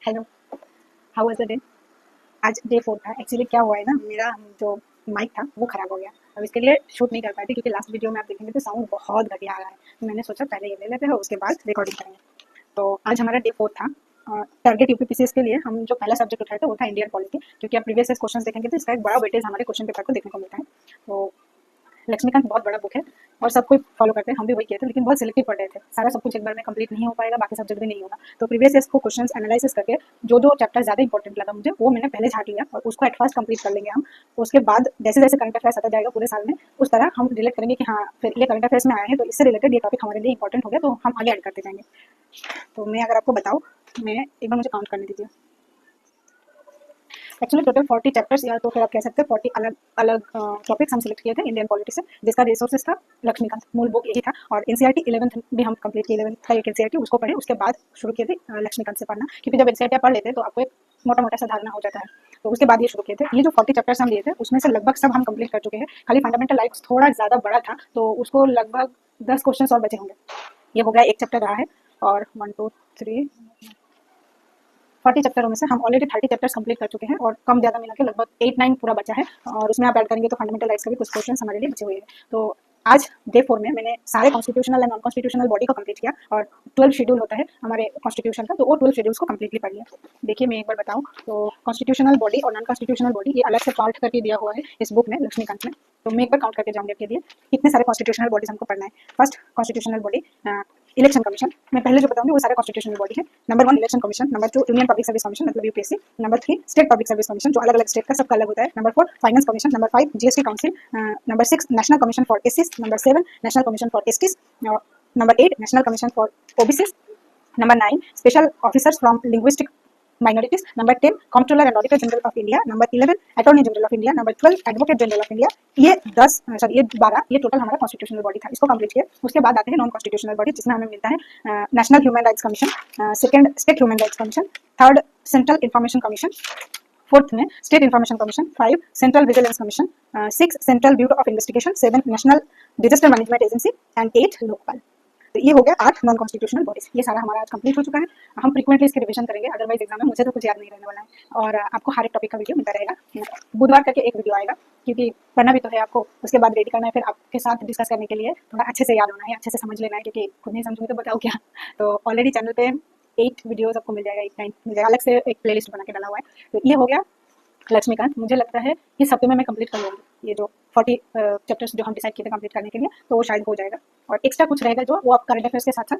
Hello, how was the day? आज day 4 था। Actually क्या हुआ है ना, मेरा जो माइक था वो खराब हो गया। अब इसके लिए शूट नहीं कर पाई थी क्योंकि लास्ट वीडियो में आप देखेंगे तो साउंड बहुत घटिया आ रहा है। तो मैंने सोचा पहले ये ले लेते हैं, उसके बाद रिकॉर्डिंग करेंगे। तो आज हमारा डे 4 था। टारगेट यूपीपीसीएस के लिए हम जो पहला सब्जेक्ट उठाए थे वो था इंडियन पॉलिटी, क्योंकि आप प्रीवियस क्वेश्चन देखेंगे तो इसका एक बड़ा वेटेज हमारे क्वेश्चन पेपर को देखने को मिलता है। तो लक्ष्मीकांत बहुत बड़ा बुक है और सब कोई फॉलो करते हैं, हम भी वही किए थे, लेकिन बहुत सिलेक्टिव पढ़ रहे थे। सारा सब कुछ एक बार में कंप्लीट नहीं हो पाएगा, बाकी सब्जेक्ट भी नहीं होगा। तो प्रीवियस ईयर को क्वेश्चंस एनालिसिस करके जो जो चैप्टर ज़्यादा इंपॉर्टेंट लगा मुझे वो मैंने पहले झाँक लिया और उसको एट फर्स्ट कंप्लीट कर लेंगे हम। उसके बाद जैसे जैसे करंट अफेयर्स आता जाएगा पूरे साल में, उस तरह हम रिलेट करेंगे कि हाँ फिर ये करंट अफेयर्स में आया है तो इससे रिलेटेड ये टॉपिक हमारे लिए इंपॉर्टेंट हो गया, तो हम आगे ऐड करते जाएंगे। तो मैं अगर आपको बताऊँ, मैं एक बार मुझे काउंट करने दीजिए। एक्चुअली टोटल 40 चैप्टर्स या तो फिर आप कह सकते हैं 40 अलग अलग टॉपिक्स हम सिलेक्ट किए थे इंडियन पॉलिटी से, जिसका रिसोर्सेज था लक्ष्मीकांत, मूल बुक यही था। और एनसीईआरटी 11th भी हम कंप्लीट किए, 11th का एक एनसीईआरटी उसको पढ़े, उसके बाद शुरू किए थे लक्ष्मीकांत से पढ़ना, क्योंकि जब एनसीईआरटी पढ़ लेते हैं तो आपको एक मोटा मोटा सा धारणा हो जाता है। तो उसके बाद ये शुरू किए थे। ये जो 40 चैप्टर्स हम लिए थे उसमें से लगभग सब हम कंप्लीट कर चुके हैं। खाली फंडामेंटल लाइक्स थोड़ा ज़्यादा बड़ा था तो उसको लगभग 10 क्वेश्चन और बचे होंगे। ये हो गया एक चैप्टर रहा है। और 1 2 3 40 चैप्टरों में से हम ऑलरेडी 30 चैप्टर्स कंप्लीट कर चुके हैं और कम ज़्यादा मिला के लगभग 8-9 पूरा बचा है। और उसमें आप ऐड करेंगे तो फंडामेंटल राइट्स का भी कुछ क्वेश्चन हमारे लिए बचे हुए हैं। तो आज डे 4 में मैंने सारे constitutional and non constitutional body को कंप्लीट किया और 12 शेड्यूल होता है हमारे कॉन्स्टिट्यूशन का, तो वो 12 शेड्यूल्स को कंप्लीटली पढ़ लिया। देखिए मैं एक बार बताऊँ तो कॉन्स्टिट्यूशनल बॉडी और नॉन कॉन्स्टिट्यूशनल बॉडी ये अलग से पार्ट करके दिया हुआ है इस बुक में लक्ष्मीकांत में। तो मैं एक बार काउंट करके जाऊँगी आपके लिए कितने सारे कॉन्स्टिट्यूशनल बॉडीज हमको पढ़ना है। First constitutional body election commission. मैं पहले जो बताऊंगी वो सारे कॉन्स्टिट्यूशनल बॉडी है। Number 1 election commission, number 2 union public service commission मतलब UPSC, number 3 state public service commission जो अलग अलग स्टेट का सबका अलग होता है, number 4 finance commission, number 5 GST council, number 6 national commission for एससीज, number 7 national commission for STs, number 8 national commission for OBCs, number 9 special officers from linguistic minorities, number 10 comptroller and auditor general of India, number 11 attorney general of India, number 12 advocate general of India। ये 10 sorry ये 12 ये total हमारा constitutional body था, इसको complete किया। उसके बाद आते हैं नॉन कॉन्स्टिट्यूशनल बॉडी जिसमें हमें मिलता है national human rights commission, second state human rights commission, third central information commission, fourth में state information commission, 5 central vigilance commission, 6 central bureau of investigation, 7 national disaster management agency and 8 Lokpal. तो ये हो गया 8 non constitutional bodies. ये सारा हमारा आज complete हो चुका है। हम फ्रीक्वेंटली इसके रिवीजन करेंगे, अदरवाइज एग्जाम में मुझे तो कुछ याद नहीं रहने वाला है। और आपको हर एक टॉपिक का वीडियो मिलता रहेगा। बुधवार करके एक वीडियो आएगा क्योंकि पढ़ना भी तो है आपको, उसके बाद रेडी करना है, फिर आपके साथ डिस्कस करने के लिए थोड़ा अच्छे से याद होना है, अच्छे से समझ लेना है, क्योंकि खुद नहीं समझूंगी तो बताओ क्या। तो ऑलरेडी चैनल पे 8 वीडियोज आपको मिल जाएगा, 8-9 मिल जाएगा, अलग से एक प्लेलिस्ट बना के डाला हुआ है। तो ये हो गया लक्ष्मीकांत। मुझे लगता है इस हफ्ते में मैं कंप्लीट कर लूँगी ये जो 40 चैप्टर्स जो हम डिसाइड किए थे कंप्लीट करने के लिए, तो वो शायद हो जाएगा। और एक्स्ट्रा कुछ रहेगा जो वो आप करंट अफेयर्स के साथ साथ